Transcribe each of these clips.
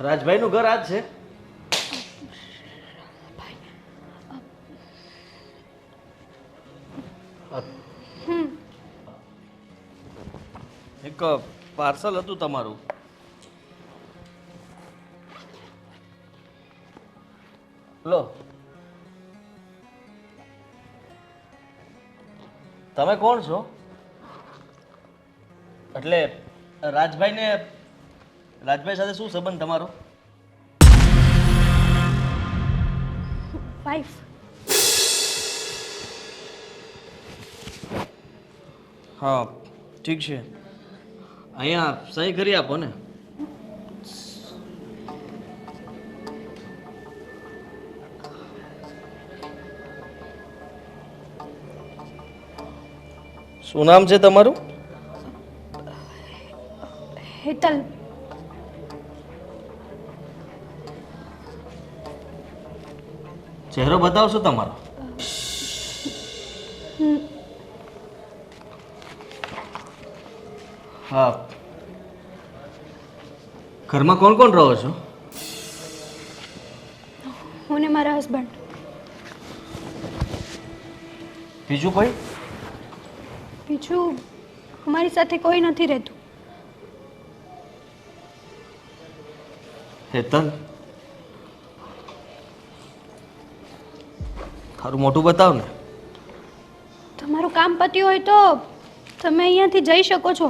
રાજભાઈનું ઘર આ જ છે? એક પાર્સલ હતું તમારું. લો, તમે કોણ છો? એટલે રાજભાઈ સાથે શું સંબંધ તમારો? વાઈફ. હા ઠીક છે, અહીંયા સહી કરી આપો ને. શું નામ છે તમારું? હેતલ. ચહેરો બતાવશો તમારો? હા. ઘરમાં કોણ કોણ રહો છો? હું ને મારા હસબન્ડ. બીજું કોઈ? બીજું અમારી સાથે કોઈ નથી રહેતું. હેતલ, તારું મોઢું બતાવ ને. તમારું કામ પત્યું હોય તો તમે અહીંયાથી જઈ શકો છો.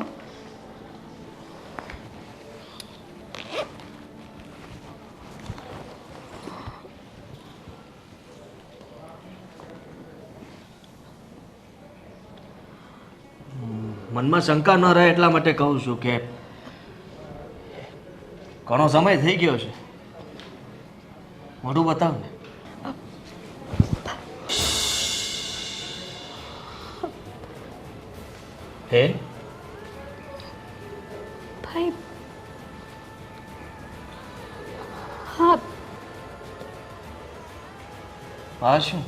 મનમાં શંકા ન રહે એટલા માટે કહું છું કે ઘણો સમય થઈ ગયો છે. મોઢું બતાવ ને. હે ભાઈ. હા. હા શું?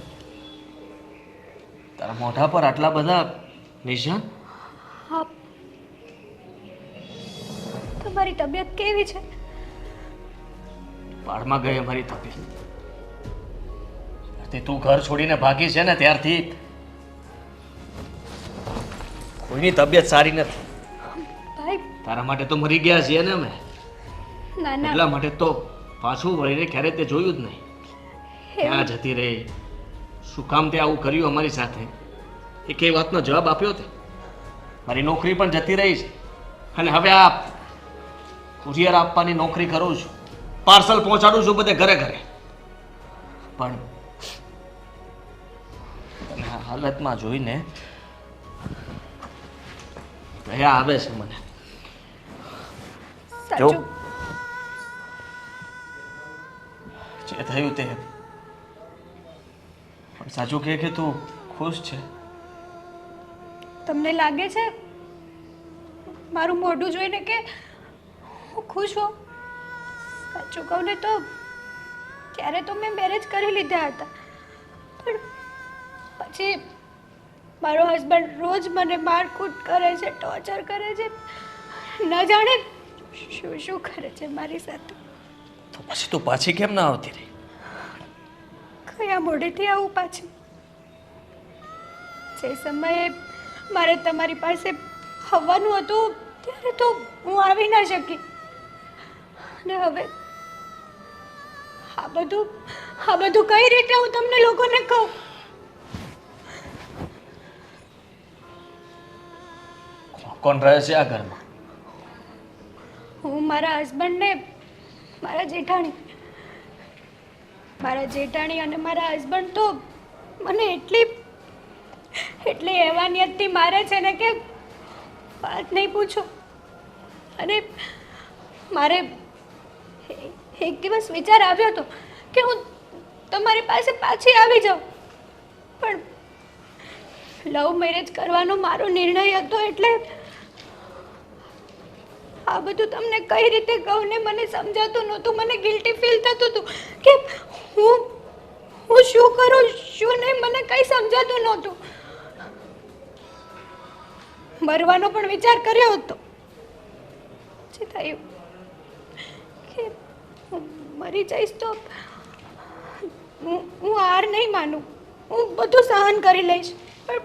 તારા મોઢા પર આટલા બધા નિશાન? હા. તમારી તબિયત કેવી છે? પાડમાં ગઈ અમારી તબિયત. જ્યારથી તું ઘર છોડીને ભાગી છે ને ત્યારથી કોઈની તબિયત સારી નથી. ભાઈ. તારા માટે તો મરી ગયા છીએ ને અમે. ના ના. એટલા માટે તો પાછું વળીને ક્યારે તે જોયું જ નહીં. ક્યાં જતી રહી, શું કામ તે આવું કર્યું અમારી સાથે, એ કઈ વાતનો જવાબ આપ્યો તે? મારી નોકરી પણ જતી રહી છે અને હવે આ કુરિયર આપવાની નોકરી કરું છું, પાર્સલ પહોંચાડું છું બધે ઘરે ઘરે. પણ તને આ હાલતમાં જોઈને દયા આવે છે મને. જો સાચું. જે થયું તે પણ સાચું કહે કે તું ખુશ છે? તમને લાગે છે મારું મોઢું જોઈને કે હું ખુશ હોઉં? સાચું કહું ને તો ત્યારે તો મેં મેરેજ કરી લીધા હતા, પણ પછી મારો હસબન્ડ રોજ મને મારકૂટ કરે છે, ટોર્ચર કરે છે, ન જાણે શું શું કરે છે મારી સાથે. તો પછી તું પાછી કેમ ના આવતી રહી? કયા મોઢેથી આવું પાછી? જે સમયે મારે તમારી પાસે આવવાનું હતું ત્યારે તો હું આવી ના શકી, અને હવે આ બધું કઈ રીતે હું તમને લોકોને કહું? કોણ રહે છે આ ઘરમાં? હું મારા હસબન્ડને મારા જેઠાણી અને મારા હસબન્ડ તો મને એટલી હેવાનિયતથી મારે છે ને કે વાત નહીં પૂછો. અને મારે એક દિવસ વિચાર આવ્યો હતો કે હું તમારી પાસે પાછી આવી જાઉં, પણ લવ મેરેજ કરવાનો મારો નિર્ણય હતો, એટલે આ બધું તમને કઈ રીતે કહું ને મને સમજાતું નહોતું. મને ગિલ્ટી ફીલ થતું હતું કે હું શું કરું શું નહીં, મને કઈ સમજાતું નહોતું. મરવાનો પણ વિચાર કર્યો હતો. પછી થયું કે મરી જઈશ તો હું હાર નહીં માનું. હું બધું સહન કરી લઈશ. પણ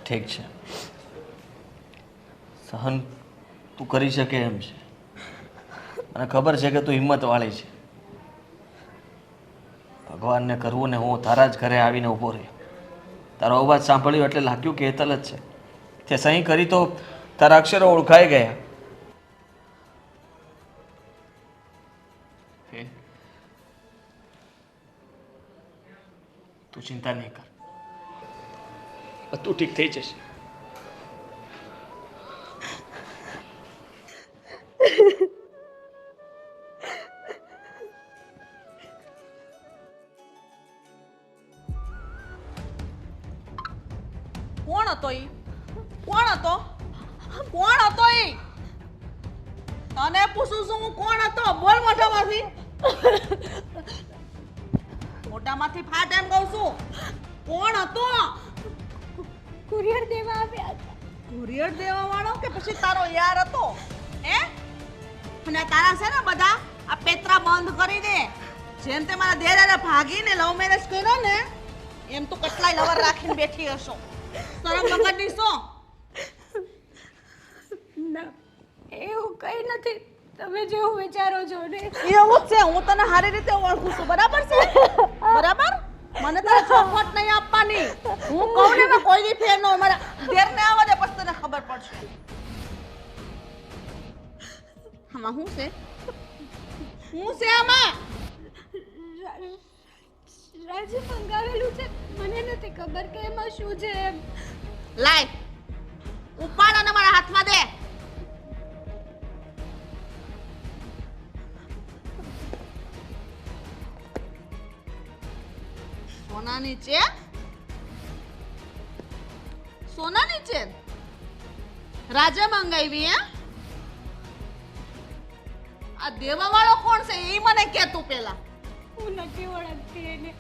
ઠીક છે, સહન તું કરી શકે એમ છે. મને ખબર છે કે તું હિંમતવાળી છે. ભગવાનને કરવું ને હું તારા જ ઘરે આવીને ઊભો રહ્યો. તારો અવાજ સાંભળ્યો એટલે લાગ્યું કે હેતલ જ છે. તે સહી કરી તો તારા અક્ષરો ઓળખાઈ ગયા. તું ચિંતા નહીં કર, બધું ઠીક થઈ જશે. કોણ હતો ઈ? કોણ હતો? કોણ હતો ઈ? તને પૂછું છું હું, કોણ હતો? બોલ મોઢામાંથી. મોઢામાંથી ફાટ એમ કહું છું. કોણ હતો? કુરિયર દેવા આવ્યા હતા. કુરિયર દેવા વાળો કે પછી તારો યાર હતો? હે? અને તારા છે ને બધા આ પેતરા બંધ કરી દે. જેમ તે મારા દેરાને ભાગીને લવ મેરેજ કર્યો ને એમ તો કેટલાય લવર રાખીને બેઠી હશો. શરમ વગરની છો? ના, એવું કંઈ નથી. તમે જેવું વિચારો છો ને એવું જ છે. હું તને સારી રીતે ઓળખું છું, બરાબર છે? બરાબર? મને તારે ચોખવટ નહીં આપવાની. હું કહું ને એમાં કોઈ દી ફેર ન હોય. મારા દેરને આવવા દે પછી તને ખબર પડશે. આમાં શું છે? શું છે આમાં? રાજે મંગાવેલું છે. મને નથી ખબર કે એમાં શું છે એમ. લાય, ઉપાડ અને મારા હાથમાં દે. સોનાની ચેન? સોનાની ચેન રાજે મંગાવી? હે? આ દેવા વાળો કોણ છે એ મને કે તું પેલા. હું નથી ઓળખતી એને.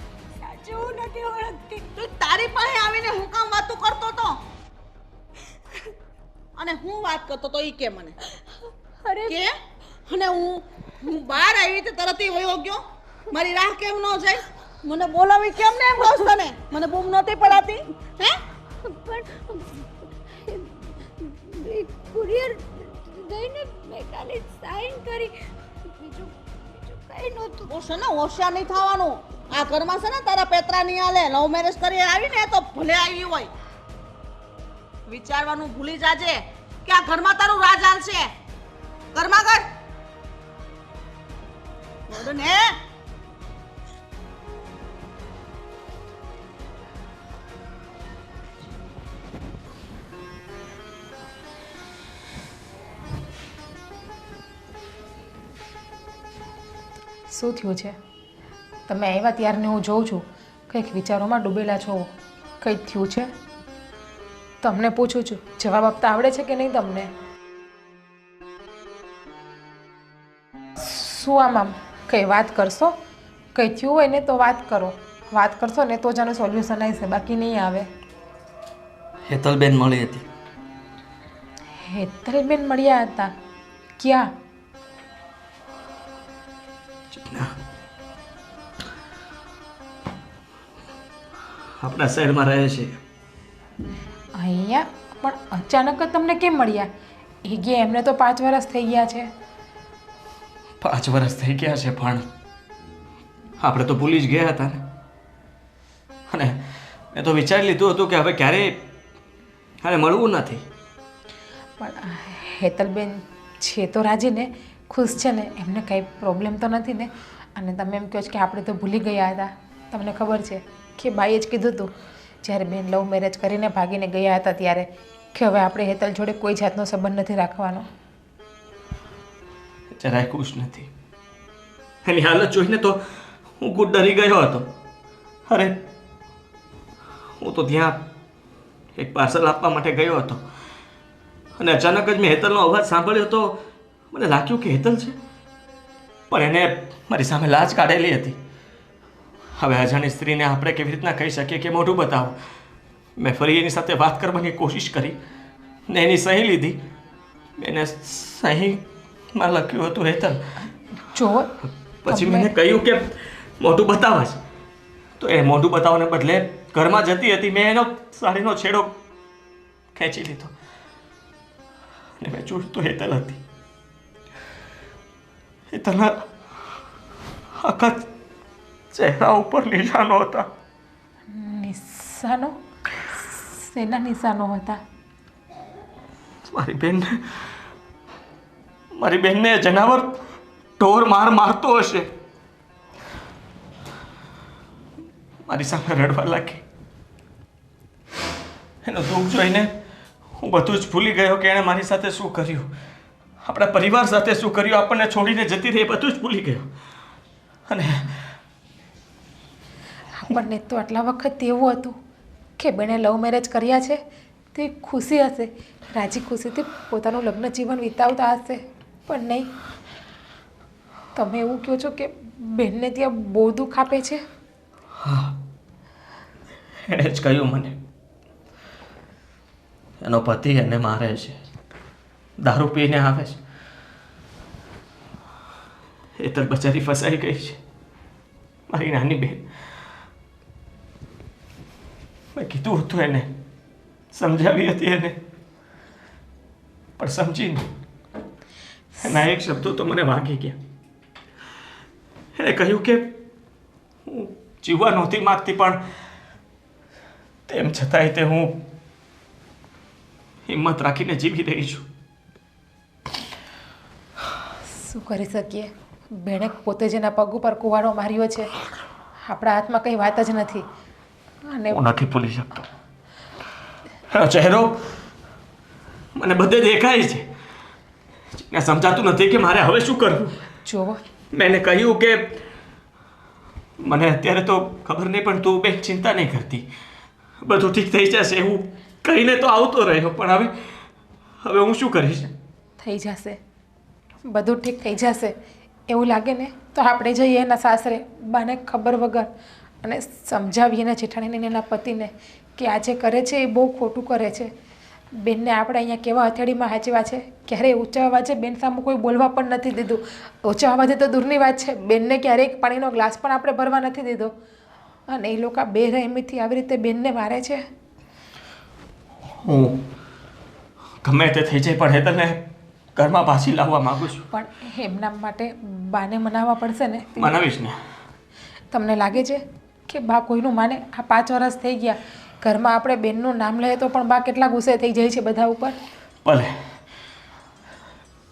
સાચું હું નથી ઓળખતી. તું તારી પાસે આવીને હું કામ વાતું કરતો તો? અને હું વાત કરતો તો ઈ કે મને અરે કે અને હું બહાર આવી તો તરત ઈ વયો ગયો. મારી રાહ કેમ ન જાય? મને બોલાવી કેમ ને એમ કહું તને? મને બૂમ નહોતી પડાતી? હે? પણ કુરિયર દઈને મેં ખાલી સાઈન કરી. બીજું કંઈ નહોતું. ઓ છે ને હોશિયાર નહીં થવાનું. આ ઘરમાં છે ને તારા પેતરા નહીં હાલે. લવ મેરેજ કરી આવીને તો ભલે આવી હોય. વિચારવાનું ભૂલી જાજે કે આ ઘરમાં તારું રાજ હાલશે. ઘરમાં કર બોલો ને. શું થયું છે? તમે આવ્યા ત્યારને હું જોઉં છું કંઈક વિચારોમાં ડૂબેલા છો. કંઈક થયું છે? તમને પૂછું છું, જવાબ આપતા આવડે છે કે નહીં તમને? શું આમ કંઈ વાત કરશો? કંઈ થયું હોય ને તો વાત કરો. વાત કરશો ને તો જ આનું સોલ્યુશન આવશે, બાકી નહીં આવે. હેતલબેન મળી હતી. હેતલબેન મળ્યા હતા? ક્યાં? આપણા શહેરમાં રહે છે. અહીંયા? પણ અચાનક જ તમને કેમ મળ્યા? એ ગયા એમને તો 5 વર્ષ થઈ ગયા છે. 5 વર્ષ થઈ ગયા છે પણ આપણે તો ભૂલી જ ગયા હતા ને. અને મેં તો વિચારી લીધું હતું કે હવે ક્યારેય મળવું નથી. પણ હેતલબેન છે તો રાજી ને? ખુશ છે ને? એમને કંઈ પ્રોબ્લેમ તો નથી ને? અને તમે એમ કહો છો કે આપણે તો ભૂલી ગયા હતા. તમને ખબર છે કે બાઈએ જ કીધું હતું જ્યારે બેન લવ મેરેજ કરીને ભાગીને ગયા હતા ત્યારે કે હવે આપણે હેતલ જોડે કોઈ જાતનો સંબંધ નથી રાખવાનો. જરાય ખુશ નથી. એની હાલત જોઈને તો હું ખૂબ ડરી ગયો હતો. અરે હું તો ત્યાં એક પાર્સલ આપવા માટે ગયો હતો અને અચાનક જ મેં હેતલનો અવાજ સાંભળ્યો તો મને લાગ્યું કે હેતલ છે, પણ એને મારી સામે લાજ કાઢેલી હતી. હવે અજાણી સ્ત્રીને આપણે કેવી રીતના કહી શકીએ કે મોઢું બતાવો. મેં ફરી એની સાથે વાત કરવાની કોશિશ કરી ને એની સહી લીધી. એને સહીમાં લખ્યું હતું હેતલ. જો પછી મેં કહ્યું કે મોઢું બતાવસ, તો એ મોઢું બતાવવાને બદલે ઘરમાં જતી હતી. મેં એનો સાડીનો છેડો ખેંચી લીધો અને મેં જોયું તો હેતલ હતી. હેતલના આખા ચહેરા ઉપર નિશાનો હતા. નિશાનો? શેના નિશાનો હતા? મારી બેનને જનાવર ઢોર મારતો હશે. મારી સામે રડવા લાગી. એનો દુઃખ જોઈને હું બધું જ ભૂલી ગયો કે એણે મારી સાથે શું કર્યું, આપણા પરિવાર સાથે શું કર્યું, આપણને છોડીને જતી રહી, બધું જ ભૂલી ગયો. અને આપણને તો આટલા વખત એવું હતું કે બેને લવ મેરેજ કર્યા છે તે ખુશી હશે, રાજી ખુશીથી પોતાનું લગ્ન જીવન વિતાવતા હશે. પણ નહીં, તમે એવું કહો છો કે બેનને ત્યાં બહુ દુઃખ આપે છે. હા, એણે જ કહ્યું મને. એનો પતિ એને મારે છે, દારૂ પીને આવે છે. હેતલ બચારી ફસાઈ ગઈ છે, મારી નાની બેન. મેં કીધું હતું એને, સમજાવી હતી એને, પણ સમજી નહીં. એના એક શબ્દો તો મને વાગી ગયા. એણે કહ્યું કે હું જીવવા નહોતી માગતી, પણ તેમ છતાંય તે હું હિંમત રાખીને જીવી રહી છું. શું કરી શકીએ? બેને પોતે જેના પગ ઉપર કુવાડો માર્યો છે, આપણા હાથમાં કંઈ વાત જ નથી. અને હું નથી ભૂલી શકતો. એનો ચહેરો મને બધે દેખાય છે. એને સમજાતું નથી કે મારે હવે શું કરવું. જુઓ, મેં એને કહ્યું કે મને અત્યારે તો ખબર નહીં, પણ તું બેન ચિંતા નહીં કરતી, બધું ઠીક થઈ જશે. હું કહીને તો આવતો રહ્યો, પણ હવે હું શું કરીશ? થઈ જશે, બધું ઠીક થઈ જશે. એવું લાગે ને તો આપણે જઈએ એના સાસરે, બાને ખબર વગર, અને સમજાવીએ એના જેઠાણીને એના પતિને કે આ જે કરે છે એ બહુ ખોટું કરે છે. બેનને આપણે અહીંયા કેવા હથેળીમાં હાચવા છે, ક્યારેય ઊંચા અવાજે બેન સામે કોઈ બોલવા પણ નથી દીધું. ઊંચા અવાજે તો દૂરની વાત છે, બેનને ક્યારેય પાણીનો ગ્લાસ પણ આપણે ભરવા નથી દીધો. અને એ લોકો બેરહેમીથી આવી રીતે બેનને મારે છે. હું ગમે તે થઈ જાય, પણ હેતલને ઘરમાં પાછી લાવવા માંગુ છું. પણ એમના માટે બાને મનાવવા પડશે ને. મનાવીશ ને. તમને લાગે છે કે બા કોઈનું માને? આ 5 વર્ષ થઈ ગયા, ઘરમાં આપણે બેનનું નામ લઈએ તો પણ બા કેટલા ગુસ્સે થઈ જાય છે બધા ઉપર. ભલે,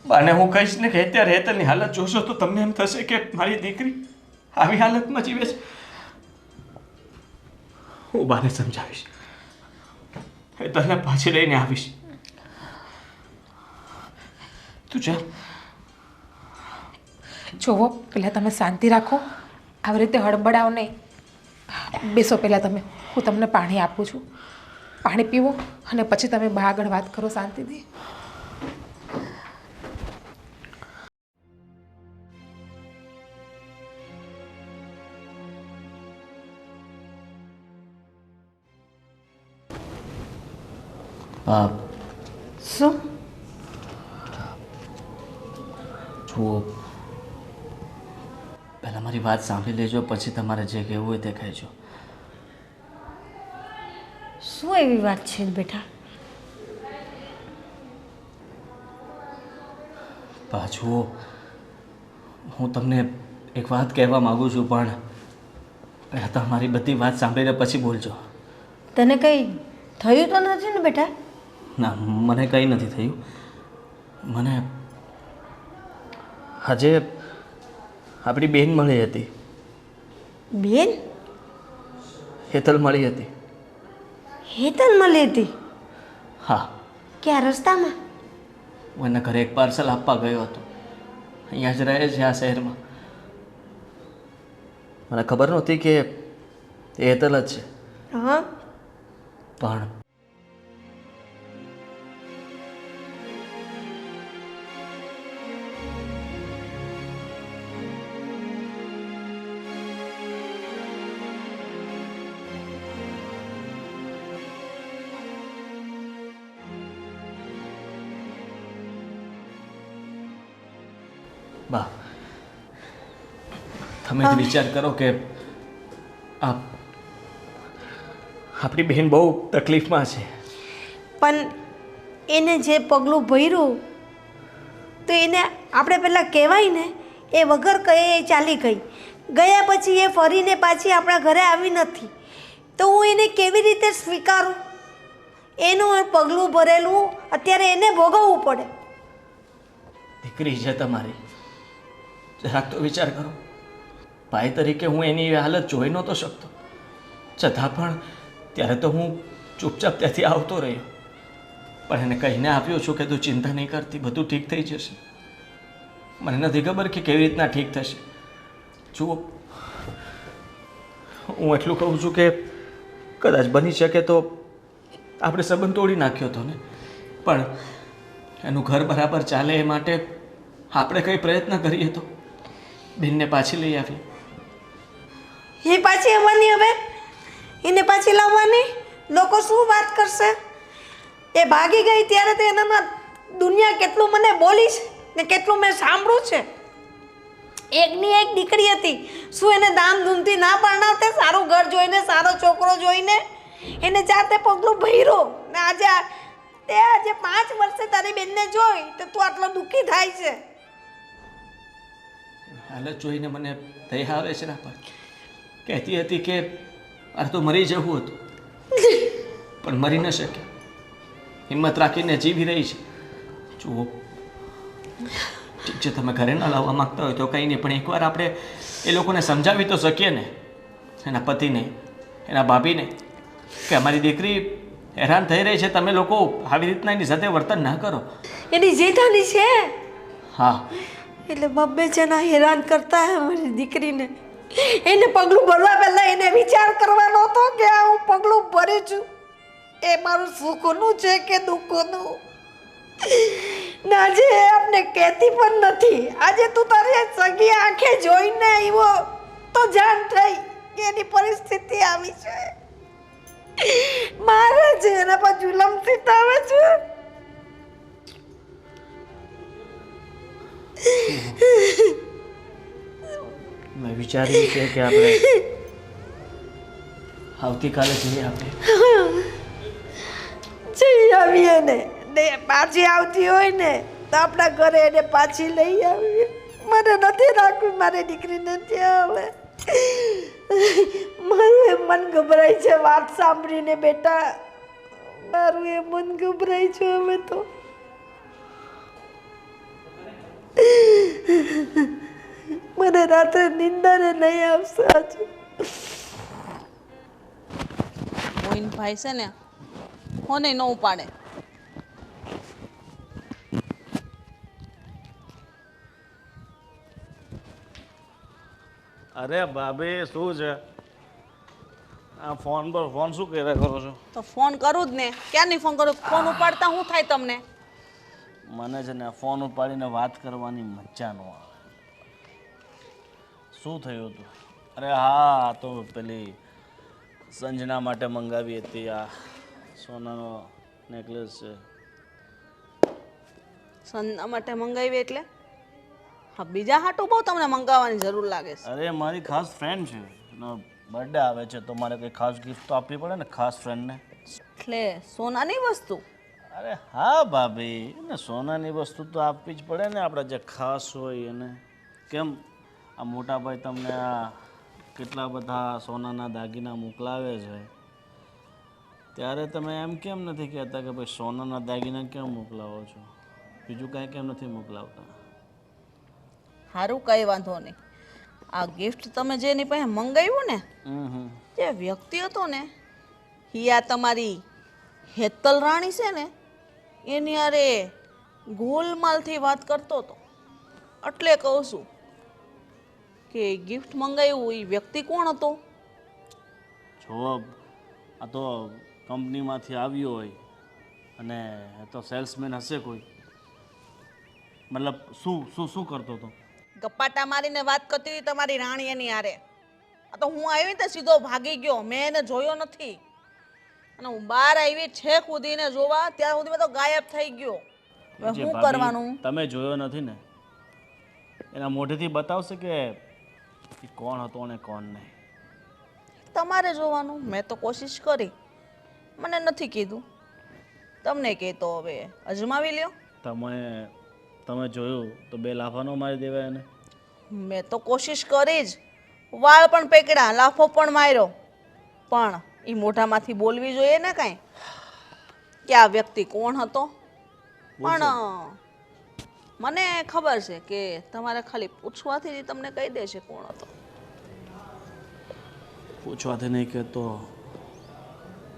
બાને હું કહીશ ને કે અત્યારે હેતલની હાલત જોશો તો તમને એમ થશે કે મારી દીકરી આવી હાલતમાં જીવે છે. હું બાને સમજાવીશ, હેતલને પાછી લઈને આવીશ. તું ચાલ. જોવો, પહેલાં તમે શાંતિ રાખો, આવી રીતે હડબડાવ નહીં. બેસો પહેલાં તમે, હું તમને પાણી આપું છું. પાણી પીવો અને પછી તમે બા આગળ વાત કરો શાંતિથી. શું? જુઓ, પહેલાં મારી વાત સાંભળી લેજો, પછી તમારે જે કહેવું હોય તે કહેજો. શું એવી વાત છે બેટા? બા જુઓ, હું તમને એક વાત કહેવા માગું છું, પણ પહેલાં તમારી બધી વાત સાંભળીને પછી બોલજો. તને કંઈ થયું તો નથી ને બેટા? ના, મને કંઈ નથી થયું. મને આજે આપણી બેન મળી હતી. બેન? હેતલ મળી હતી. હેતલ મળી હતી? હા. ક્યાં રસ્તામાં? હું એના ઘરે એક પાર્સલ આપવા ગયો હતો. અહીંયા જ રહે છે આ શહેરમાં. મને ખબર નહોતી કે એ હેતલ જ છે. હા. પણ બા, તમે જ વિચાર કરો કે આપણી બહેન બહુ તકલીફમાં છે. પણ એને જે પગલું ભર્યું તો એને આપણે પહેલાં કહેવાય ને, એ વગર કહે એ ચાલી ગઈ. ગયા પછી એ ફરીને પાછી આપણા ઘરે આવી નથી, તો હું એને કેવી રીતે સ્વીકારું? એનું પગલું ભરેલું અત્યારે એને ભોગવવું પડે. દીકરી છે તમારી, જરાક તો વિચાર કરો. ભાઈ તરીકે હું એની એવી હાલત જોઈ નહોતો શકતો, છતાં પણ ત્યારે તો હું ચૂપચાપ ત્યાંથી આવતો રહ્યો. પણ એને કહીને આપ્યો છું કે તું ચિંતા નહીં કરતી, બધું ઠીક થઈ જશે. મને નથી ખબર કે કેવી રીતના ઠીક થશે. જુઓ, હું એટલું કહું છું કે કદાચ બની શકે તો આપણે સંબંધ તોડી નાખ્યો હતો ને, પણ એનું ઘર બરાબર ચાલે એ માટે આપણે કંઈ પ્રયત્ન કરીએ તો બેનને પાછી લઈ આવીએ. એ પાછી આવવાની? હવે એને પાછી લાવવાની? લોકો શું વાત કરશે? એ ભાગી ગઈ ત્યારે તો એનામાં દુનિયા કેટલું મને બોલીશ ને કેટલું મેં સાંભળ્યું છે. એકની એક દીકરી હતી, શું એને ધામધૂમથી ના પરણાવતે? સારું ઘર જોઈને, સારો છોકરો જોઈને એને જાતે પગલું ભર્યો ને આજે 5 વર્ષે તારી બેનને જોઈ તો તું આટલો દુઃખી થાય છે. હાલત જોઈને મને દયા આવે છે. ના પર કહેતી હતી કે મારે તો મરી જવું હતું, પણ મરી ન શકે, હિંમત રાખીને જીવી રહી છે. જુઓ, ઠીક છે, તમે ઘરે ન લાવવા માગતા હોય તો કંઈ નહીં, પણ એકવાર આપણે એ લોકોને સમજાવી તો શકીએ ને, એના પતિને, એના ભાભીને, કે અમારી દીકરી હેરાન થઈ રહી છે, તમે લોકો આવી રીતના એની સાથે વર્તન ના કરો. એની જેઠાણી છે, હા, એટલે બબ્બે જણા હેરાન કરતા હે મારી દીકરીને. એને પગલું ભરવા પહેલાં એને વિચાર કરવાનો હતો કે આ હું પગલું ભરી છું એ મારું સુખનું છે કે દુઃખનું. ને આજે આપને કહેતી પણ નથી. આજે તું તારી સગી આંખે જોઈને આવ્યો તો જાણ થઈ કે એની પરિસ્થિતિ આવી છે. મારે છે એના પર જુલમ સિતાવે છે. મેં વિચાર્યું છે કે આપણે આવતીકાલે જઈએ. આપણે જઈ આવીએ ને પાછી આવતી હોય ને તો આપણા ઘરે એને પાછી લઈ આવીએ. મને નથી રાખવી મારી દીકરીને ત્યાં. હવે મારું એ મન ગભરાય છે વાત સાંભળીને બેટા, મારું એ મન ગભરાય છે હવે તો. મને રાત્રે નિંદરે નહીં આવશે આજે. મોઈનભાઈ છે ને હોને ન ઉપાડે. અરે ભાભી, શું છે આ ફોન પર ફોન શું કર્યા કરો છો? તો ફોન કરું જ ને, ક્યારની ફોન કરું? ફોન ઉપાડતા શું થાય તમને? મને છે ને ફોન ઉપાડીને વાત કરવાની મજા ન આવે. શું થયું હતું? અરે હા, તો પેલી સંજના માટે મંગાવી હતી આ સોનાનો નેકલેસ છે. સંજના માટે મંગાવી એટલે? હા, બીજા હાટું બહુ તમને મંગાવવાની જરૂર લાગે છે. અરે મારી ખાસ ફ્રેન્ડ છે, એનો બર્થડે આવે છે તો મારે કંઈ ખાસ ગિફ્ટ તો આપવી પડે ને ખાસ ફ્રેન્ડને. એટલે સોનાની વસ્તુ? અરે હા ભાભી, ને સોનાની વસ્તુ તો આપવી જ પડે ને આપણે જે ખાસ હોય એને. કેમ આ મોટા ભાઈ તમને આ કેટલા બધા સોનાના દાગીના મોકલાવે છે, ત્યારે તમે એમ કેમ નથી કહેતા કે ભાઈ સોનાના દાગીના કેમ મોકલાવો છો, બીજું કાંઈ કેમ નથી મોકલાવતા? સારું, કંઈ વાંધો નહીં. આ ગિફ્ટ તમે જે એની પાસે મંગાવ્યું ને, જે વ્યક્તિ હતો ને એ આ તમારી હેતલ રાણી છે ને એની અરે ગોલમાલથી વાત કરતો હતો. એટલે કહું છું કે ગિફ્ટ મંગાવ્યું એ વ્યક્તિ કોણ હતો? જો આ તો કંપનીમાંથી આવ્યો હોય અને એ તો સેલ્સમેન હશે કોઈ. મતલબ શું શું શું કરતો હતો? ગપ્પાટા મારીને વાત કરતી હતી તમારી રાણી એની હારે. આ તો હું આવી તો સીધો ભાગી ગયો, મેં એને જોયો નથી. અને હું બહાર આવી છેક સુધીને જોવા, ત્યાં સુધીમાં તો ગાયબ થઈ ગયો. હવે જે શું ભાભી કરવાનું? તમે જોયો નથી ને, એના મોઢેથી બતાવશે કે એ કોણ હતો અને કોણ નહીં. તમારે જોવાનું. મેં તો કોશિશ કરી, મને નથી કીધું. તમને કહેતો હવે અજમાવી લ્યો. તમે જોયું તો 2 લાફાનો મારી દેવાય એને. મેં તો કોશિશ કરી જ. વાળ પણ પેકડા, લાફો પણ માર્યો, પણ એ મોઢામાંથી બોલવી જોઈએ ને કાંઈ કે આ વ્યક્તિ કોણ હતો. પણ મને ખબર છે કે તમારે ખાલી પૂછવાથી જ તમને કહી દેશે કોણ હતો. પૂછવાથી નહીં કહેતો.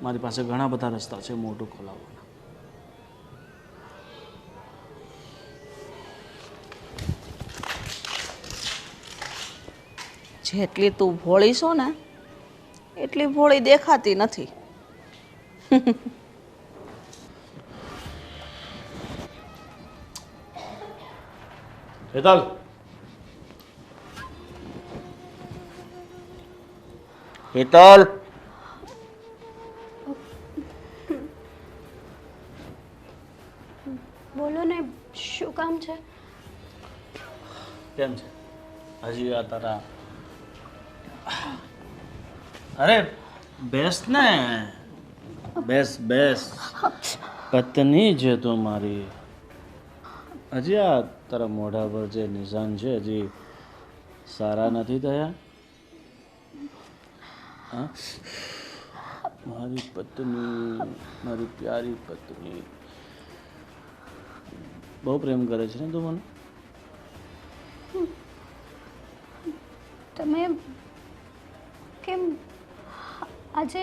મારી પાસે ઘણા બધા રસ્તા છે મોઢું ખોલાવવાના. જેટલી તું ભોળી છો ને એટલી ભોળી દેખાતી નથી. હેતલ, હેતલ, બોલો ને, શું કામ છે? કેમ છે હજી આ તારા? અરે બેસ ને, બેસ બેસ. પત્ની છે તું મારી. હજી આ તારા મોઢા પર જે નિશાન છે હજી સારા નથી થયા? હા, મારી પત્ની, મારી પ્યારી પત્ની. બહુ પ્રેમ કરે છે ને તું મને? તમે કેમ આજે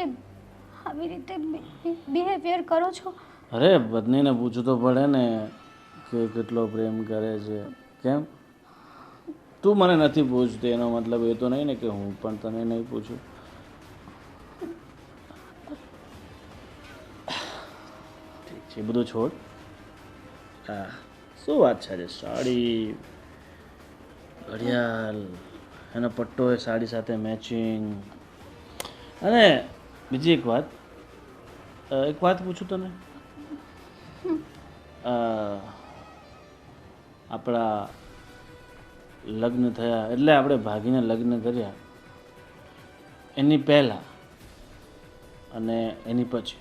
આવી રીતે બિહેવિયર કરો છો? અરે પત્નીને પૂછવું તો પડે ને કે કેટલો પ્રેમ કરે છે. કેમ તું મને નથી પૂછતી એનો મતલબ એ તો નહીં ને કે હું પણ તને નહીં પૂછું. ઠીક છે, બધું છોડ. હા, શું વાત છે? સાડી, ઘડિયાળ, એનો પટ્ટો એ સાડી સાથે મેચિંગ. અને બીજી એક વાત પૂછું તને. આપણા લગ્ન થયા એટલે આપણે ભાગીને લગ્ન કર્યા એની પહેલાં અને એની પછી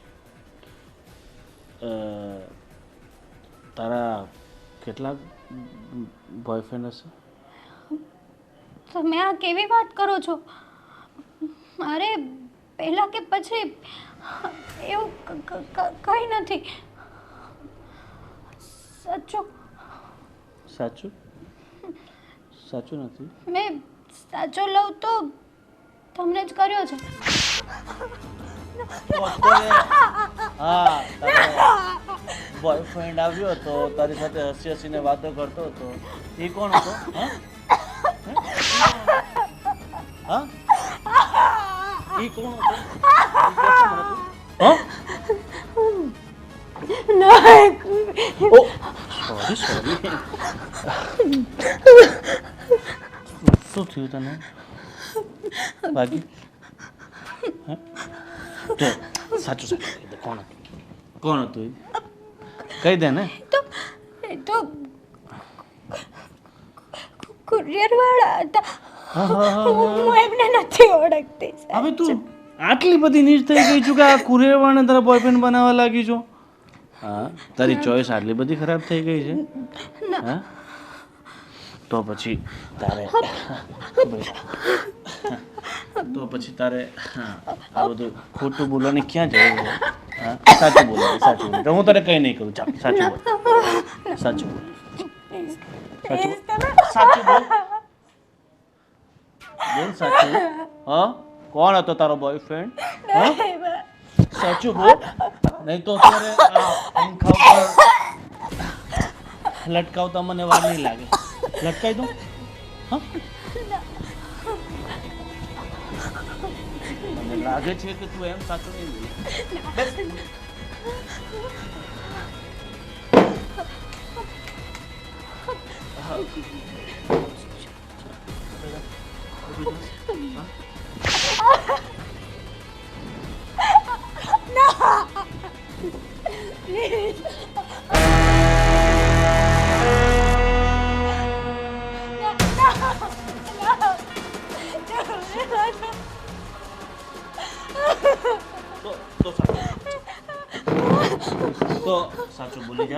તારા કેટલાક બોયફ્રેન્ડ હશે? તમે આ કેવી વાત કરો છો? અરે પહેલા કે પછી એવું કંઈ નથી. સાચું સાચું સાચું નથી? મેં સાચો લવ તો તમને જ કર્યો છે. હા, બોયફ્રેન્ડ આવ્યો હતો તારી સાથે હસી હસીને વાતો કરતો હતો. એ કોણ હતો? હા, એ કોણ હતો? Sorry sorry. શું થયું તને? બાકી સાચું સાચું કહી દે. કોણ હતું? કોણ હતું? કહી દે ને. એ તો કુરિયર વાળા હતા. હું એમને નથી ઓળખતી. હવે તું આટલી બધી નીચ થઈ ગઈ છું કે આ કુરિયરવાળાને તારા બોયફ્રેન્ડ બનાવવા લાગી છો? હા, તારી ચોઈસ આટલી બધી ખરાબ થઈ ગઈ છે? હા, તો પછી તારે આ બધું ખોટું બોલવાની ક્યાં જરૂર છે? હા, સાચું બોલ, સાચું બોલ. હું તને કંઈ નહીં કરું. ચાલ, સાચું બોલ, સાચું બોલ, સાચું બોલ, બોલ સાચું. હા, કોણ હતો તારો બોયફ્રેન્ડ? હા, સાચું બોલ, નહીં તો અત્યારે પંખા ઉપર લટકાવતા મને વાર નહીં લાગે. લટકાઈ દઉં? હા, મને લાગે છે કે તું એમ સાચું નહીં બોલે.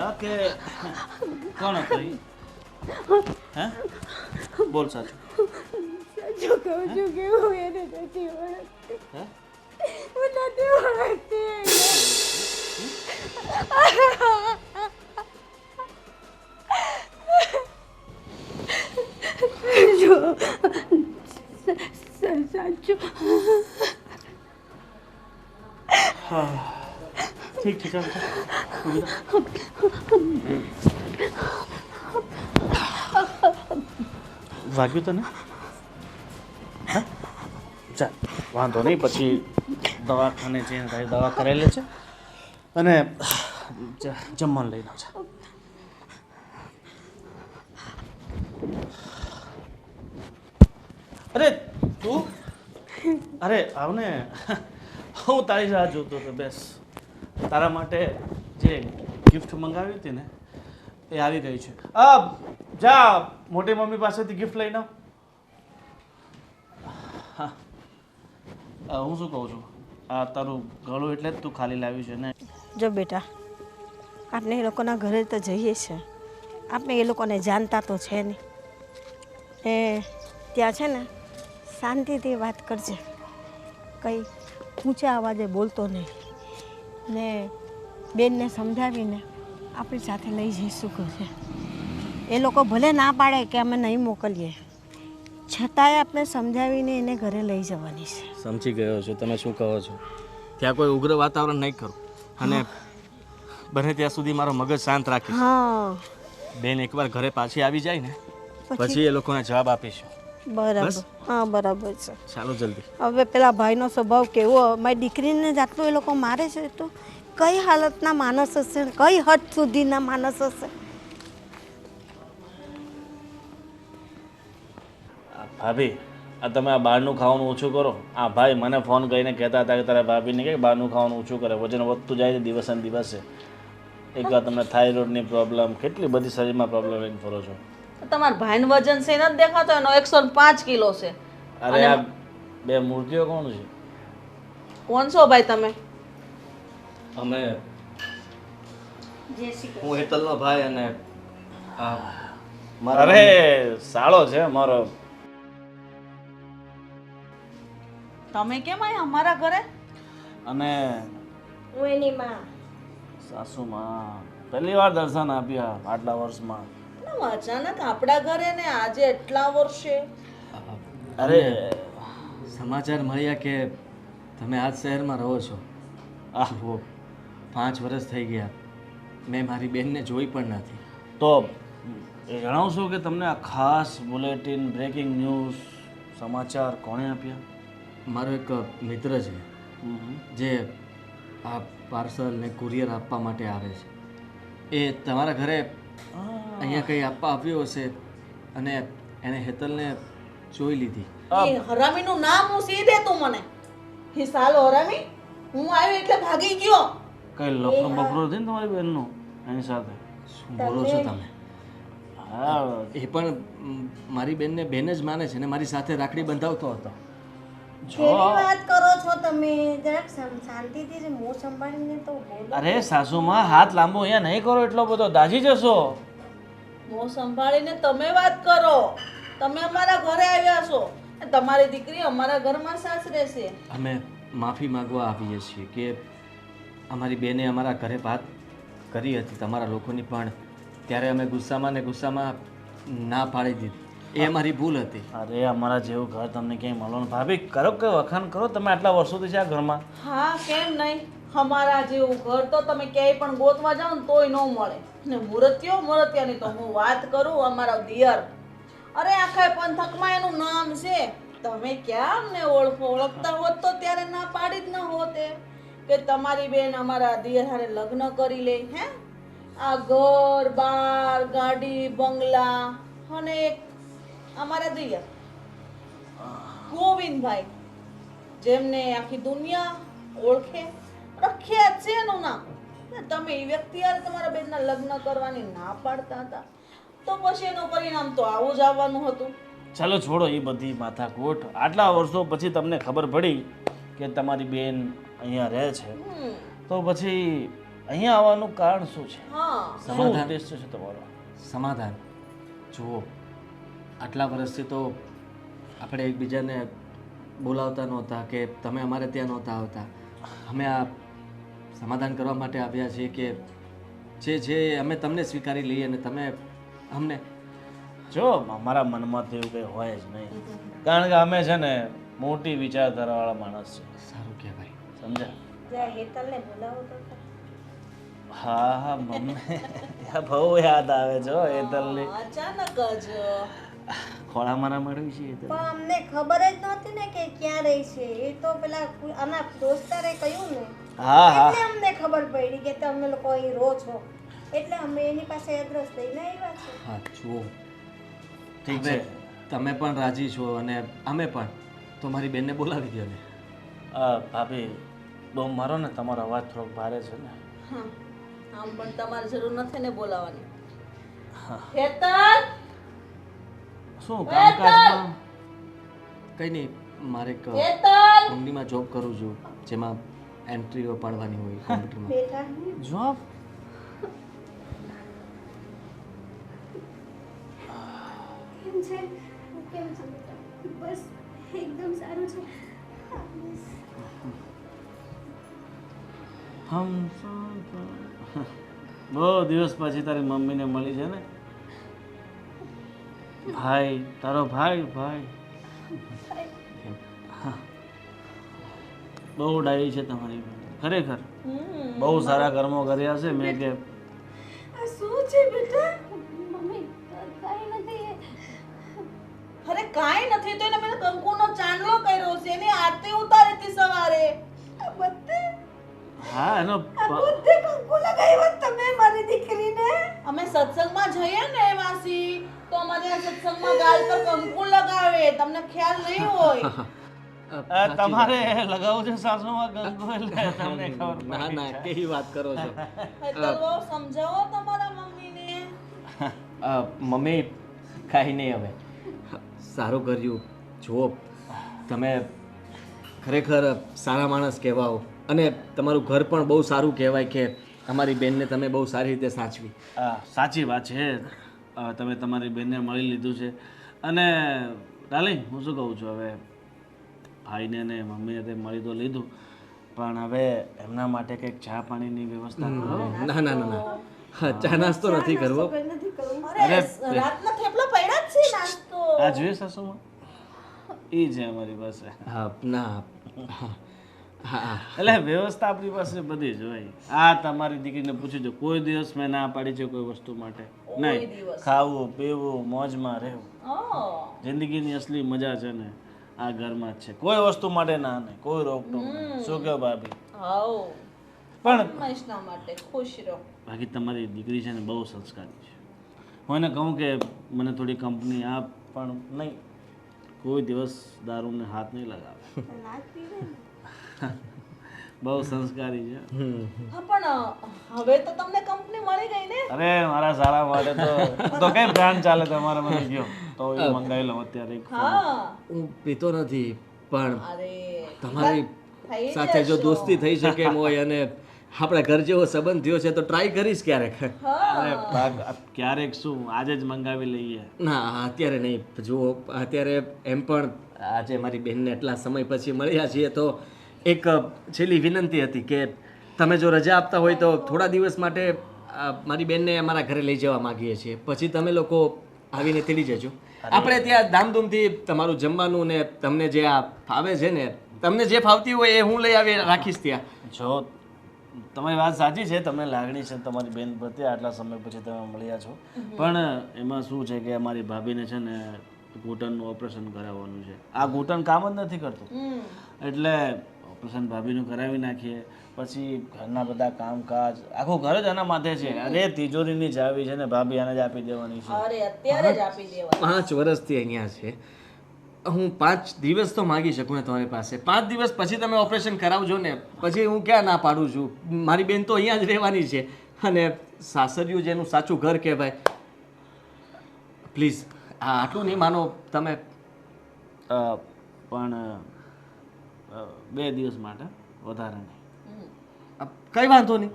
હતા કે કોણ હતો ઈ? હે બોલ સાચું. સાચું કહું છું કે હું એને નથી ઓળખતી. હે? હું નથી ઓળખતી. જો સાચું. ઠીક છે ચાલ વાગ્યું તને? હા ચાલ વાંધો નહીં, પછી દવાખાને જઈને તારી દવા કરેલી છે અને જમવાનું લઈને આવજે. અરે તું અરે આવને, હું તારી રાહ જોતો હતો. બેસ, તારા માટે જે ગિફ્ટ મંગાવી હતી ને એ આવી ગઈ છે. જા મોટી મમ્મી પાસેથી ગિફ્ટ લઈને આવ. હા હું શું કહું છું, આ તારું ગળું એટલે જ તું ખાલી લાવી છે ને? જો બેટા, આપણે એ લોકોના ઘરે તો જઈએ છીએ, આપણે એ લોકોને જાણતા તો છે નહીં. એ ત્યાં છે ને શાંતિથી વાત કરજે, કંઈ ઊંચા અવાજે બોલતો નહીં, ને બેનને સમજાવીને આપણી સાથે લઈ જઈશું ઘરે. એ લોકો ભલે ના પાડે કે અમે નહીં મોકલીએ, છતાંય આપણે સમજાવીને એને ઘરે લઈ જવાની છે. સમજી ગયો છું તમે શું કહો છો. ત્યાં કોઈ ઉગ્ર વાતાવરણ નહીં કરું અને બને ત્યાં સુધી મારો મગજ શાંત રાખીશ. હા બેન એકવાર ઘરે પાછી આવી જાય ને પછી એ લોકોને જવાબ આપીશું. બરાબર. બસ? હા બરાબર છે. ચાલો જલ્દી. હવે પેલા ભાઈનો સ્વભાવ કેવો, મારી દીકરીને જ આટલું એ લોકો મારે છે તો કઈ હાલતના માણસ હશે, કઈ હદ સુધીના માણસ હશે. ભાભી આ તમે આ બહારનું ખાવાનું ઓછું કરો. આ ભાઈ મને ફોન કરીને કહેતા હતા કે તારા ભાભીને કે બહારનું ખાવાનું ઓછું કરે, વજન વધતું જાય છે દિવસે ને દિવસે. એક વાર તમને થાઇરોઇડની પ્રોબ્લેમ, કેટલી બધી શરીરમાં પ્રોબ્લેમ લઈને ફરો છો. તમારા ભાઈનું વજન છે નથી દેખાતો, એનો 105 કિલો છે. અરે આ બે મૂર્તિઓ કોણ છે? કોણ છો ભાઈ તમે? અમે હું હેતલનો ભાઈ અને આ મારા અરે સાળો છે મારો. તમે કેમ આયા અમારા ઘરે? અને હું એની માં. સાસુમાં પહેલી વાર દર્શન આપ્યા આટલા વર્ષમાં. કેમ અચાનક આપણા ઘરે ને આજે એટલા વર્ષે? અરે સમાચાર મળ્યા કે તમે આ જ શહેરમાં રહો છો. આહ 5 વર્ષ થઈ ગયા મેં મારી બેનને જોઈ પણ નથી. તો એ જણાવશો કે તમને આ ખાસ બુલેટિન બ્રેકિંગ ન્યૂઝ સમાચાર કોણે આપ્યા? મારો એક મિત્ર છે જે આ પાર્સલ ને કુરિયર આપવા માટે આવે છે. એ તમારા ઘરે અહીંયા કંઈ આપવા આવ્યો હશે અને એણે હેતલને જોઈ લીધી. એ હરામીનું નામ હું સીધે તું મને. હે સાલો હરામી, હું આવ્યો એટલે ભાગી ગયો. કઈ લફરો બફરો છે ને તમારી બેનનો એની સાથે? શું બોલો છો તમે? હા એ પણ મારી બેનને બેન જ માને છે ને મારી સાથે રાખડી બંધાવતો હતો. કેવી વાત કરો છો તમે? જરાક શાંતિથી મોં સંભાળીને તો બોલો. અરે સાસુમાં હાથ લાંબો અહીંયા નહીં કરો, એટલો બધો દાઝી જશો. મોં સંભાળીને તમે વાત કરો. તમે અમારા ઘરે આવ્યા છો, તમારી દીકરી અમારા ઘરમાં સાસરે છે. અમે માફી માંગવા આવીએ છીએ કે અમારી બેને અમારા ઘરે વાત કરી હતી તમારા લોકોની, પણ ત્યારે અમે ગુસ્સામાં ને ગુસ્સામાં ના પાડી દીધી. એ અમારી ભૂલ હતી. અરે અમારા જેવું ઘર તમને ક્યાંય મળો ને. ભાભી કરો કે વખાણ કરો, તમે આટલા વર્ષોથી છે આ ઘરમાં. હા કેમ નહીં, અમારા જેવું ઘર તો તમે ક્યાંય પણ ગોતવા જાઓ ને તોય ન મળે. ને મૂર્તિયાની તો હું વાત કરું, અમારા દિયર, અરે આખા પંથકમાં એનું નામ છે. તમે ક્યાં અમને ઓળખતા હોત તો ત્યારે ના પાડી જ ન હોત કે તમારી બેન અમારા દિયર હારે લગ્ન કરી લે. હે આ ઘર બાર ગાડી બંગલા અને એક અમારા દિયર ગોવિંદભાઈ, જેમને આખી દુનિયા ઓળખે, પ્રખ્યાત છે એનું નામ. તમે એ વ્યક્તિ હારે તમારા બેનના લગ્ન કરવાની ના પાડતા હતા, તો પછી એનું પરિણામ તો આવું જ આવવાનું હતું. ચાલો છોડો એ બધી માથાકૂટ. આટલા વર્ષો પછી તમને ખબર પડી કે તમારી બેન અહીંયા રહે છે, તો પછી અહીંયા આવવાનું કારણ શું છે? હા શું સમાધાન ઉદ્દેશ છે તમારો? સમાધાન જુઓ, આટલા વર્ષથી તો આપણે એકબીજાને બોલાવતા નહોતા કે તમે અમારે ત્યાં નહોતા આવતા. અમે આ સમાધાન કરવા માટે આવ્યા છીએ કે જે અમે તમને સ્વીકારી લઈએ અને તમે અમને. જો અમારા મનમાં તો એવું કંઈ હોય જ નહીં, કારણ કે અમે છે ને મોટી વિચારધારાવાળા માણસ છે. સારું કહેવાય. સમજ્યા? હેતલને બોલાવો તો ખરા. હા હા મમ્મી ત્યાં બહુ યાદ આવે છે હો હેતલની. અચાનક જ ખોળા મારા મળવી છે હેતલ. પણ અમને ખબર જ નહોતી ને કે ક્યાં રહી છે. એ તો પેલા આના દોસ્તારે કહ્યું ને હા હા એટલે અમને ખબર પડી કે તમે લોકો અહીં રહો છો, એટલે અમે એની પાસે એડ્રેસ લઈને આવ્યા છે. હા જુઓ, ઠીક હવે છે. તમે પણ રાજી છો અને અમે પણ, તો મારી બેનને બોલાવી દો ને. ભાભી બહુ મારો ને તમારો અવાજ થોડોક ભારે છે ને. હા આમ પણ તમારે જરૂર નથી ને બોલાવાની. હેતલ શું કામકાજમાં? કંઈ નહીં, મારે એક હેતલ કંપનીમાં જોબ કરું છું જેમાં એન્ટ્રીઓ પાડવાની હોય કોમ્પ્યુટરમાં. બેટા જોબ? કેમ છે કેમ છે બેટા? બસ એકદમ સારું છે. બહુ દિવસ પછી તારી મમ્મીને મળી છે ને? ભાઈ તારો ભાઈ બહુ ડાયી છે તમારી બેન. ખરેખર બહુ સારા કર્મો કર્યા છે. મેં કે આ શું છે બેટા? મમ્મી કાંઈ નથી. અરે કાંઈ નથી તો એને મેં કંકુનો ચાંદલો કર્યો છે, એની આરતી ઉતારી હતી સવારે. આ બધે હા એનો બધે કંકુ લગાવ્યો તમે મારી દીકરીને. અમે સત્સંગમાં જઈએ ને માસી, તો અમારે આ સત્સંગમાં ગાલ પર કંકુ લગાવે, તમને ખ્યાલ નહીં હોય. તમારે લગાવવું છે સાસુમાં કંકુ એટલે તમને ખબર ના પડી ના, છે. કેવી વાત કરો છો. હેતલ બહુ સમજાવો તમારા મમ્મીને. મમ્મી કાંઈ નહીં, હવે સારું કર્યું. જુઓ, તમે ખરેખર સારા માણસ કહેવાઓ અને તમારું ઘર પણ બહુ સારું કહેવાય કે અમારી બેનને તમે બહુ સારી રીતે સાચવી. સાચી વાત છે. તમે તમારી બેનને મળી લીધું છે અને ડાર્લિંગ હું શું કહું છું, હવે ભાઈને ને મમ્મીને તે મળી તો લીધું, પણ હવે એમના માટે કંઈક ચા પાણીની વ્યવસ્થા કરો. ના ના ના ના, હા, ચા નાસ્તો નથી કરવો. અરે રાતના થેપલા પડ્યા જ છે નાસ્તો. આ જોઈએ સાસુમાં એ છે અમારી પાસે. હા ના, હા હા, એટલે વ્યવસ્થા આપણી પાસે બધી જ હોય. આ તમારી દીકરીને પૂછી જો, કોઈ દિવસ મેં ના પાડી છે કોઈ વસ્તુ માટે નહીં. ખાવું પીવું મોજમાં રહેવું, જિંદગીની અસલી મજા છે ને આ ઘરમાં જ છે. કોઈ વસ્તુ માટે ના નહીં, કોઈ રોકટોક નહીં. શું કહો ભાભી? હાઉ પણ મહેશના માટે ખુશ રહો. બાકી તમારી દીકરી છે ને બહુ સંસ્કારી છે. હું એને કહું કે મને થોડી કંપની આપ, પણ નહીં, કોઈ દિવસ દારૂને હાથ નહીં લગાવે. બહુ સંસ્કારી છે. હા પણ હવે તો તમને કંપની મળી ગઈ ને. અરે મારા સારા માટે તો કઈ બ્રાન્ડ ચાલે તમારે મને કહો તો એ મંગાવી લઉં અત્યારે એક phone. હા હું પીતો નથી, પણ અરે તમારી થઈ સાથે જો જશો. દોસ્તી થઈ શકે એમ હોય અને આપણા ઘર જેવો સંબંધ થયો છે તો ટ્રાય કરીશ ક્યારેક. અરે ક્યારેક શું આજે જ મંગાવી લઈએ. ના, અત્યારે નહીં. જુઓ, અત્યારે એમ પણ આજે મારી બહેનને એટલા સમય પછી મળ્યા છીએ તો એક છેલ્લી વિનંતી હતી કે તમે જો રજા આપતા હોય તો થોડા દિવસ માટે મારી બેનને અમારા ઘરે લઈ જવા માંગીએ છીએ. પછી તમે લોકો આવીને તેડી જજો. આપણે ત્યાં ધામધૂમથી તમારું જમવાનું ને તમને જે આ ફાવે છે ને, તમને જે ફાવતી હોય એ હું લઈ આવી રાખીશ ત્યાં. જો તમારી વાત સાચી છે, તમને લાગણી છે તમારી બેન પ્રત્યે, આટલા સમય પછી તમે મળ્યા છો, પણ એમાં શું છે કે અમારી ભાભીને છે ને ઘૂંટણનું ઓપરેશન કરાવવાનું છે. આ ઘૂંટણ કામ જ નથી કરતું, એટલે ઓપરેશન ભાભીનું કરાવી નાખીએ. પછી ઘરના બધા કામકાજ આખું ઘર જ આના માથે છે. અરે તિજોરીની ચાવી છે ને ભાભી આને જ આપી દેવાની છે. અરે અત્યારે જ આપી દેવા. 5 વર્ષથી અહીંયા છે. હું 5 દિવસ તો માગી શકું ને તમારી પાસે. 5 દિવસ પછી તમે ઓપરેશન કરાવજો ને, પછી હું ક્યાં ના પાડું છું. મારી બેન તો અહીંયા જ રહેવાની છે અને સાસરિયું જેનું સાચું ઘર કહેવાય. પ્લીઝ આટલું નહીં માનો તમે. પણ 2 દિવસ માટે, વધારે નહીં. કઈ વાંધો નહીં.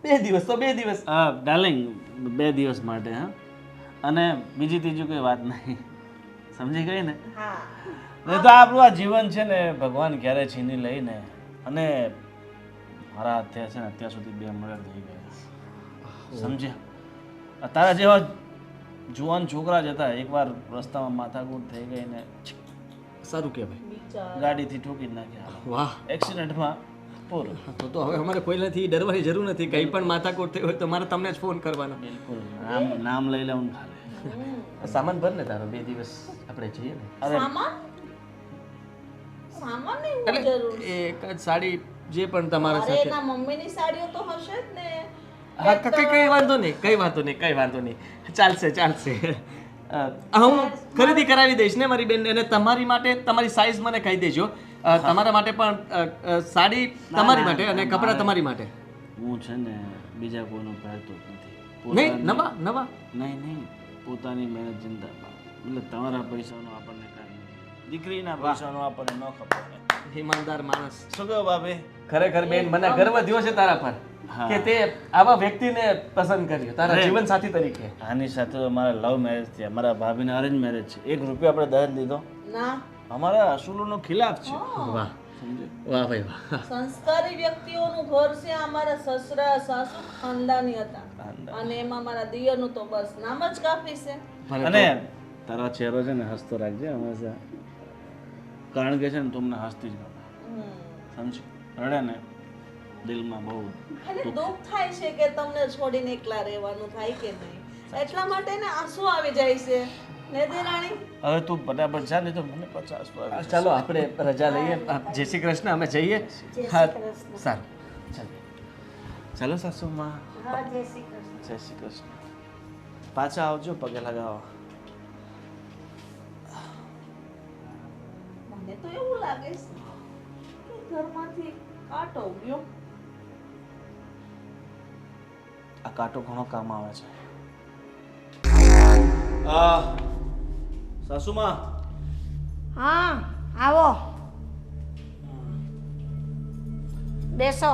2 દિવસ તો 2 દિવસ. ડાર્લિંગ 2 દિવસ માટે હા, અને બીજી ત્રીજી કોઈ વાત નહીં, સમજી ગઈ ને? નહીં તો આપણું આ જીવન છે ને ભગવાન ક્યારે છીની લઈને, અને મારા હાથે છે ને અત્યાર સુધી 2 મર્ડર થઈ ગયા, સમજ્યા? તારા જેવા જુવાન છોકરા જ હતા, એકવાર રસ્તામાં માથાકૂટ થઈ ગઈ ને સારું કહેવાય. ગાડીથી ઠોકી જ નાખ્યા, વાહ, એક્સિડન્ટમાં પૂરું. તો હવે અમારે કોઈનાથી ડરવાની જરૂર નથી. કંઈ પણ માથાકૂટ થઈ હોય તો મારે તમને જ ફોન કરવાનો. બિલકુલ, નામ લઈ લઉં ખાલી. સામાન ભર ને તારો, 2 દિવસ આપણે જઈએ ને. અરે સામાનની હું એટલે જરૂર છે? એક જ સાડી જે પણ તમારા અરે સાથે. એના મમ્મીની સાડીઓ તો હશે જ ને. હા, કઈ વાંધો નહીં, કઈ વાંધો નહીં, ચાલશે. હું ખરીદી કરાવી દઈશ ને મારી બેન, અને તમારી માટે તમારી સાઈઝ મને કહી દેજો. તમારા માટે પણ સાડી તમારી માટે અને કપડાં તમારી માટે. હું છે ને બીજા કોઈનું પહેરતો જ નથી. નહીં, નવા નહીં, પોતાની મહેનત જિંદાબાદ. એટલે તમારા પૈસાનો આપણને કાંઈ નહીં, દીકરીના પૈસાનો આપણને ન ખબર. ઈમાનદાર માણસ. શું કહો ભાભી? ખરેખર બેન, મને ગર્વ થયો છે તારા પર કે તે આવા વ્યક્તિને પસંદ કર્યો તારા જીવન સાથી તરીકે. આની સાથે તો મારા લવ મેરેજ થયા, મારા ભાભીના અરેન્જ મેરેજ છે. 1 રૂપિયો આપણે દહેજ લીધો ના, અમારા અસૂલોનો ખિલાફ છે. વાહ વાહ ભાઈ વાહ. સંસ્કારી વ્યક્તિઓનું ઘર છે. અમારા સસરા સાસુ ખાનદાની હતા, અને એમાં મારા દિયરનું તો બસ નામ જ કાફી છે. અને તારો ચહેરો છે ને હસતો રાખજે હંમેશા, કારણ કે છે ને તું મને હસતી જ ગમે, સમજી? રડે ને દિલમાં બહુ અને દુઃખ થાય છે કે તમને છોડીને એકલા રહેવાનું થાય કે નહીં, એટલા માટે ને આંસુ આવી જાય છે ને દેરાણી. હવે તું ફટાફટ જા, નહીં તો મને 50 પર. ચાલો આપણે રજા લઈએ. જય શ્રી કૃષ્ણ. અમે જઈએ. હા, સારું. ચાલો સાસુમાં. હા, જય શ્રી કૃષ્ણ. જય શ્રી કૃષ્ણ. પાછા આવજો પગે લગાવવા. મને તો એવું લાગે છે કે ઘરમાંથી કાંટો ગયો. આ કાંટો ઘણો કામ આવે છે. સાસુમાં. હા, આવો બેસો.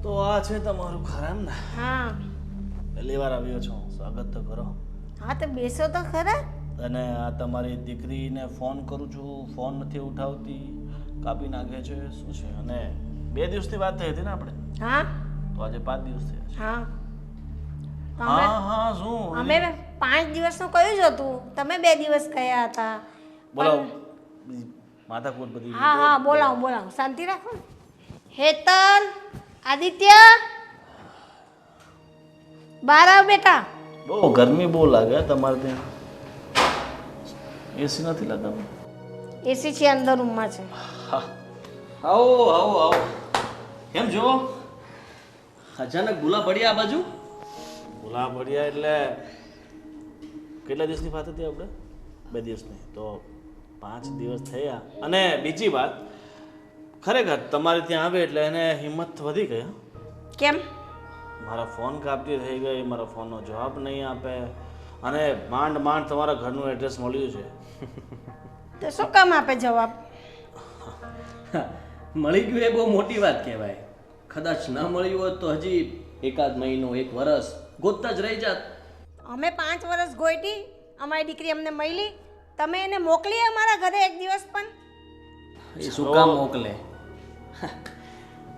તો આ છે તમારું ઘર એમ ને? હા પહેલી વાર આવ્યો છો, સ્વાગત તો કરો. હા, તો બેસો તો ખરા. અને આ તમારી દીકરીને ફોન કરું છું, ફોન નથી ઉઠાવતી, કાપી નાખે છે, શું છે? અને 2 દિવસની વાત થઈ હતી ને આપણે, હા તો આજે 5 દિવસ થયા. હા હા, શું? અમે 5 દિવસનું કહ્યું જ હતું, તમે 2 દિવસ કહ્યા હતા. બોલાવો, માથાકૂટ બધી. હા, બોલાવો, શાંતિ રાખો ને. હેતલ, આદિત્ય, બહાર આવ બેટા. બહુ ગરમી બહુ લાગે તમારે ત્યાં. એસી નથી લાગતા? એસી છે અંદર રૂમમાં છે. આવો. કેમ જો અચાનક ભૂલા પડ્યા આ બાજુ? ભૂલા પડ્યા એટલે કેટલા દિવસની વાત હતી આપણે? 2 દિવસની, તો 5 દિવસ થયા. અને બીજી વાત, ખરેખર તમારે ત્યાં આવે એટલે એને હિંમત વધી ગઈ. કેમ? મારા ફોન કાપતી થઈ ગઈ, મારા ફોનનો જવાબ નહીં આપે, અને માંડ તમારા ઘરનું એડ્રેસ મળ્યું છે. તો શું કામ આપે જવાબ? મળી ગયું એ બહુ મોટી વાત કહેવાય. કદાચ ન મળ્યું હોત તો હજી 1 મહિનો 1 વર્ષ ગોતતા જ રહી જાત. અમે 5 વર્ષ ગોઈટી, અમારી દીકરી અમને મળી, તમે એને મોકલી અમારા ઘરે 1 દિવસ પણ? એ શું કામ મોકલે?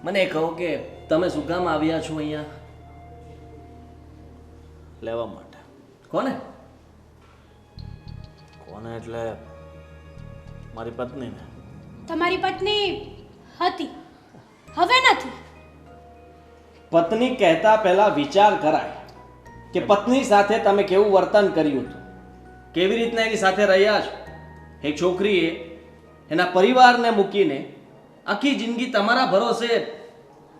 મને કહો કે તમે શું કામ આવ્યા છો અહીંયા? લેવા માટે. કોને એટલે મારી પત્નીને. તમારી પત્ની હતી, હવે નથી. પત્ની કહેતા પહેલા વિચાર કરાય કે પત્ની સાથે તમે કેવું વર્તન કર્યું હતું, કેવી રીતના એની સાથે રહ્યા છો. એક છોકરીએ એના પરિવારને મૂકીને આખી જિંદગી તમારા ભરોસે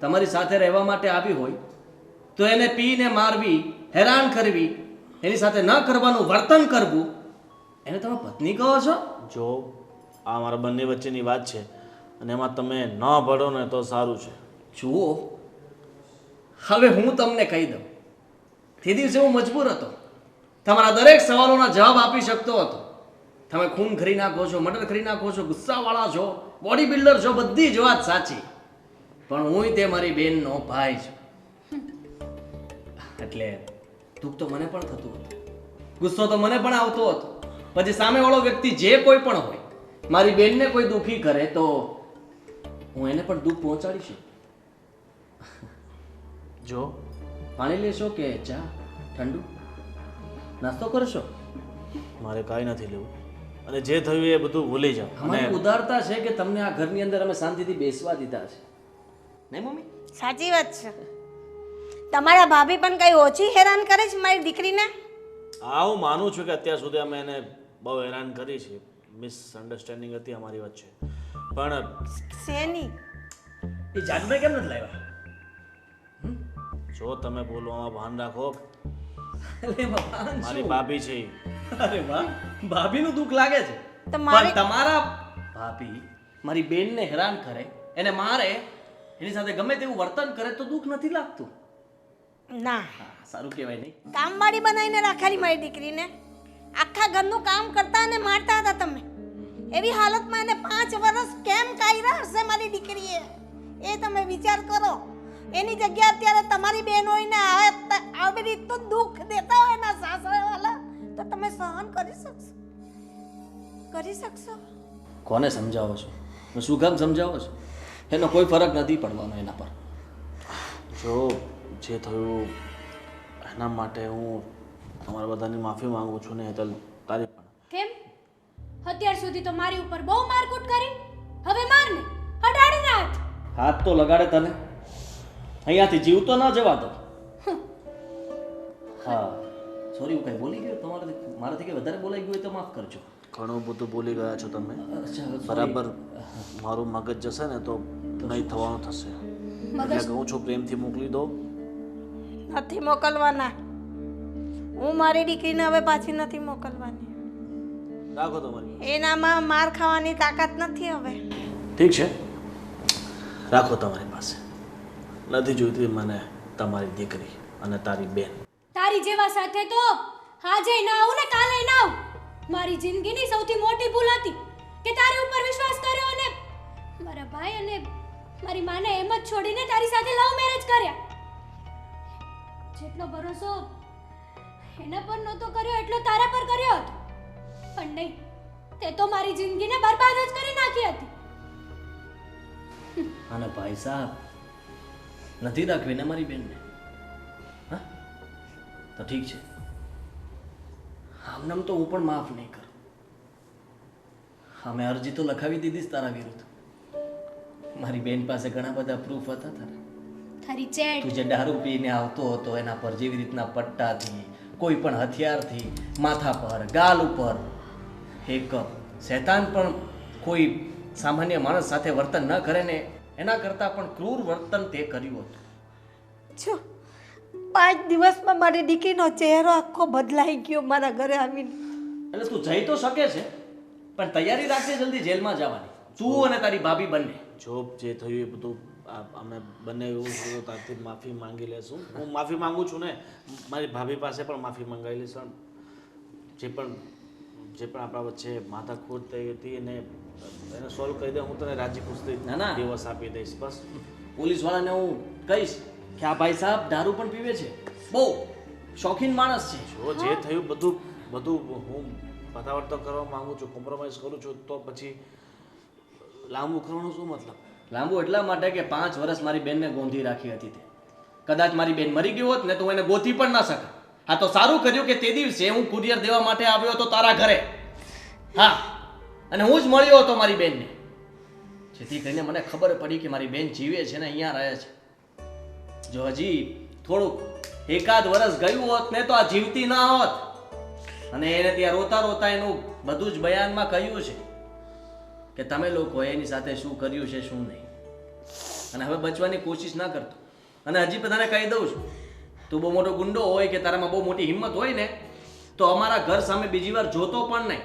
તમારી સાથે રહેવા માટે આવી હોય તો એને પીને મારવી, હેરાન કરવી, એની સાથે ન કરવાનું વર્તન કરવું, એને તમે પત્ની કહો છો? જો આ મારા બંને વચ્ચેની વાત છે, અને એમાં તમે ન ભળો ને તો સારું છે. જુઓ, હવે હું તમને કહી દઉં, તે દિવસે હું મજબૂર હતો, તમારા દરેક સવાલોના જવાબ આપી શકતો હતો. તમે ખૂન કરી નાખો છો, મર્ડર કરી નાખો છો, ગુસ્સાવાળા છો, બોડી બિલ્ડર છો, બધી જ વાત સાચી, પણ હું તે મારી બેનનો ભાઈ છું. એટલે દુઃખ તો મને પણ થતું હતું, ગુસ્સો તો મને પણ આવતો હતો. પછી સામેવાળો વ્યક્તિ જે કોઈ પણ હોય, મારી બેનને કોઈ દુઃખી કરે તો હું એને પણ દુઃખ પહોંચાડીશ. જો પાણી લેશો કે ચા? ઠંડુ નાસ્તો કરશો? મારે કાંઈ નથી લેવું, અને જે થયું એ બધું ભૂલી જાઓ. અમારી ઉદારતા છે કે તમને આ ઘરની અંદર અમે શાંતિથી બેસવા દીધા છે, નહીં મમ્મી? સાચી વાત છે. તમારા ભાભી પણ કઈ ઓછી હેરાન કરે છે મારી દીકરીને? હા, હું માનું છું કે અત્યાર સુધી અમે એને બહુ હેરાન કરી છે. મિસઅન્ડરસ્ટેન્ડિંગ હતી અમારી વચ્ચે, પણ શેની? એ જાનભાઈ કેમ નથી લાવ્યા? જો તમે બોલવામાં ભાન રાખો. અરે ભગવાન, મારી ભાભી છે ઈ. અરે વાહ, ભાભીનું દુઃખ લાગે છે. તમારે પણ તમારા ભાભી મારી બેનને હેરાન કરે, એને મારે, એની સાથે ગમે તેવું વર્તન કરે તો દુઃખ નથી લાગતું. ના, હા, સારું કહેવાય નહીં? કામવાળી બનાવીને રાખેલી મારી દીકરીને. આખા ઘરનું કામ કરતા અને મારતા હતા તમે. એવી હાલતમાં એને 5 વર્ષ કેમ કાઢ્યા હશે મારી દીકરીએ, એ તમે વિચાર કરો. એની જગ્યા અત્યારે તમારી બેન હોય ને આવી રીતનું દુઃખ દેતા હોય એના સાસરાવાળા, તો તમે સહન કરી શકશો? કરી શકશો? કોને સમજાવો છો? શું કામ સમજાવો છો? એનો કોઈ ફરક નથી પડવાનો એના પર. જો જે થયું એના માટે હું તમારા બધાની માફી માંગુ છું ને હેતલ, તારી પણ. કેમ? અત્યાર સુધી તો મારી ઉપર બહુ મારકૂટ કરી, હવે મારને હટાડીને હાથ. હાથ તો લગાડે તને, અહીંયાથી જીવતો ના જવા દો. હા, સોરી, હું કઈ બોલી ગયો તમારાથી? મારાથી કઈ વધારે બોલાઈ ગયું હોય તો માફ કરજો. ઘણું બધું બોલી ગયા છો તમે. અચ્છા, sorry. બરાબર મારું મગજ જશે ને તો નહીં થવાનું થશે. એટલે કહું છું પ્રેમથી મોકલી દો. નથી મોકલવાના. હું મારી દીકરીને હવે પાછી નથી મોકલવાની. રાખો તમારી. એનામાં માર ખાવાની તાકાત નથી હવે. ઠીક છે, રાખો તમારી પાસે. નથી જોઈતી મને તમારી દીકરી અને તારી બેન. તારી જેવા સાથે તો આજે ના આવું ને કાલે ના આવું. મારી જિંદગીની સૌથી મોટી ભૂલ હતી કે તારી ઉપર વિશ્વાસ કર્યો અને મારા ભાઈ અને મારી માને એમ જ છોડીને તારી સાથે લવ મેરેજ કર્યા. જેટલો ભરોસો એના પર નહોતો કર્યો એટલો તારા પર કર્યો હતો, પણ નહીં, તે તો મારી જિંદગીને બરબાદ જ કરી નાખી હતી. અને ભાઈ સાહેબ, નથી રાખવી ને મારી બેનને? હા, તો ઠીક છે, આમનામ તો હું પણ માફ નહીં કરું. અમે અરજી તો લખાવી દીધી તારા વિરુદ્ધ. મારી બેન પાસે ઘણા બધા પ્રૂફ હતા તારા. તારી ચેટ, તું જે દારૂ પીને આવતો હતો એના પર જેવી રીતના પટ્ટાથી, કોઈ પણ હથિયારથી, માથા પર, ગાલ ઉપર, એક શૈતાન પણ કોઈ સામાન્ય માણસ સાથે વર્તન ન કરે ને એના કરતાં પણ ક્રૂર વર્તન તે કર્યું હતું. જો 5 દિવસમાં મારી દીકરીનો ચહેરો આખો બદલાઈ ગયો મારા ઘરે આવીને. એટલે તું જઈ તો શકે છે, પણ તૈયારી રાખજે જલ્દી જેલમાં જવાની, તું અને તારી ભાભી બંને. જો જે થયું એ બધું અમે બંને એવું થયું તારથી માફી માંગી લેશું. હું માફી માંગુ છું ને, મારી ભાભી પાસે પણ માફી મંગાવી લઈશ. જે પણ આપણા વચ્ચે માથાકૂટ થઈ હતી એને સોલ્વ કરી દે. હું તને રાજી ખુશી ના, ના. દિવસ આપી દઈશ. બસ પોલીસવાળાને હું કહીશ કે આ ભાઈ સાહેબ દારૂ પણ પીવે છે, બહુ શોખીન માણસ છે. જો જે થયું બધું હું પતાવટ તો કરવા માંગુ છું, કોમ્પ્રોમાઇઝ કરું છું, તો પછી લાંબુ કરવાનો શું મતલબ? લાંબુ એટલા માટે કે 5 વર્ષ મારી બેનને ગોંધી રાખી હતી તે. કદાચ મારી બેન મરી ગઈ હોત ને તો એને ગોતી પણ ના શકે. હા, તો સારું કર્યું કે તે દિવસે હું કુરિયર દેવા માટે આવ્યો હતો તારા ઘરે. હા, અને હું જ મળ્યો હતો મારી બેનને, જેથી કરીને મને ખબર પડી કે મારી બેન જીવે છે ને અહીંયા રહે છે. જો હજી થોડુંક 1 વર્ષ ગયું હોત ને તો આ જીવતી ના હોત. અને એને ત્યાં રોતા રોતા એનું બધું જ બયાનમાં કહ્યું છે કે તમે લોકોએ એની સાથે શું કર્યું છે શું નહીં. અને હવે બચવાની કોશિશ ના કરતો. અને હજી બધાને કહી દઉં છું, તું બહુ મોટો ગુંડો હોય કે તારામાં બહુ મોટી હિંમત હોય ને તો અમારા ઘર સામે બીજી વાર જોતો પણ નહીં,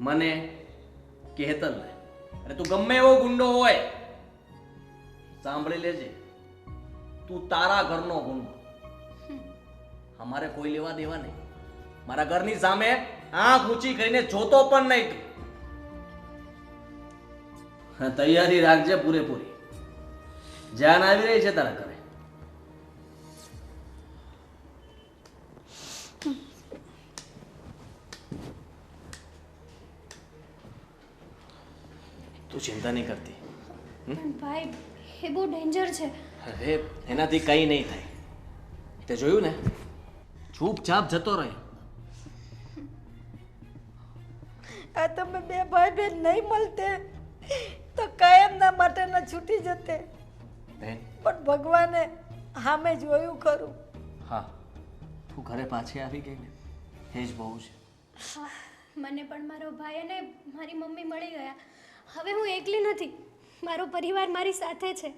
મને કે હેતલને. અને તું ગમે એવો ગુંડો હોય, સાંભળી લેજે, તું તારા ઘરનો ગુંડો, અમારે કોઈ લેવા દેવા નહીં. મારા ઘરની સામે આંખ ઊંચી કરીને જોતો પણ નહીં. તૈયારી રાખજે પૂરેપૂરી. જાન આવી રહી છે તારા ઘરે. તું ચિંતા નહીં કરતી. પણ ભાઈ એ બહુ ડેન્જર છે. અરે એનાથી કંઈ નહીં થાય. તે જોયું ને, ચૂપચાપ જતો રહે. આ તમે બે ભાઈ બેન નહીં મળતે તો કાયમના માટેના છૂટી જતે. બેન, પણ ભગવાને સામે જોયું ખરું. હા, તું ઘરે પાછી આવી ગઈ ને એ જ બહુ છે. હા, મને પણ મારો ભાઈ અને મારી મમ્મી મળી ગયા. હવે હું એકલી નથી, મારો પરિવાર મારી સાથે છે.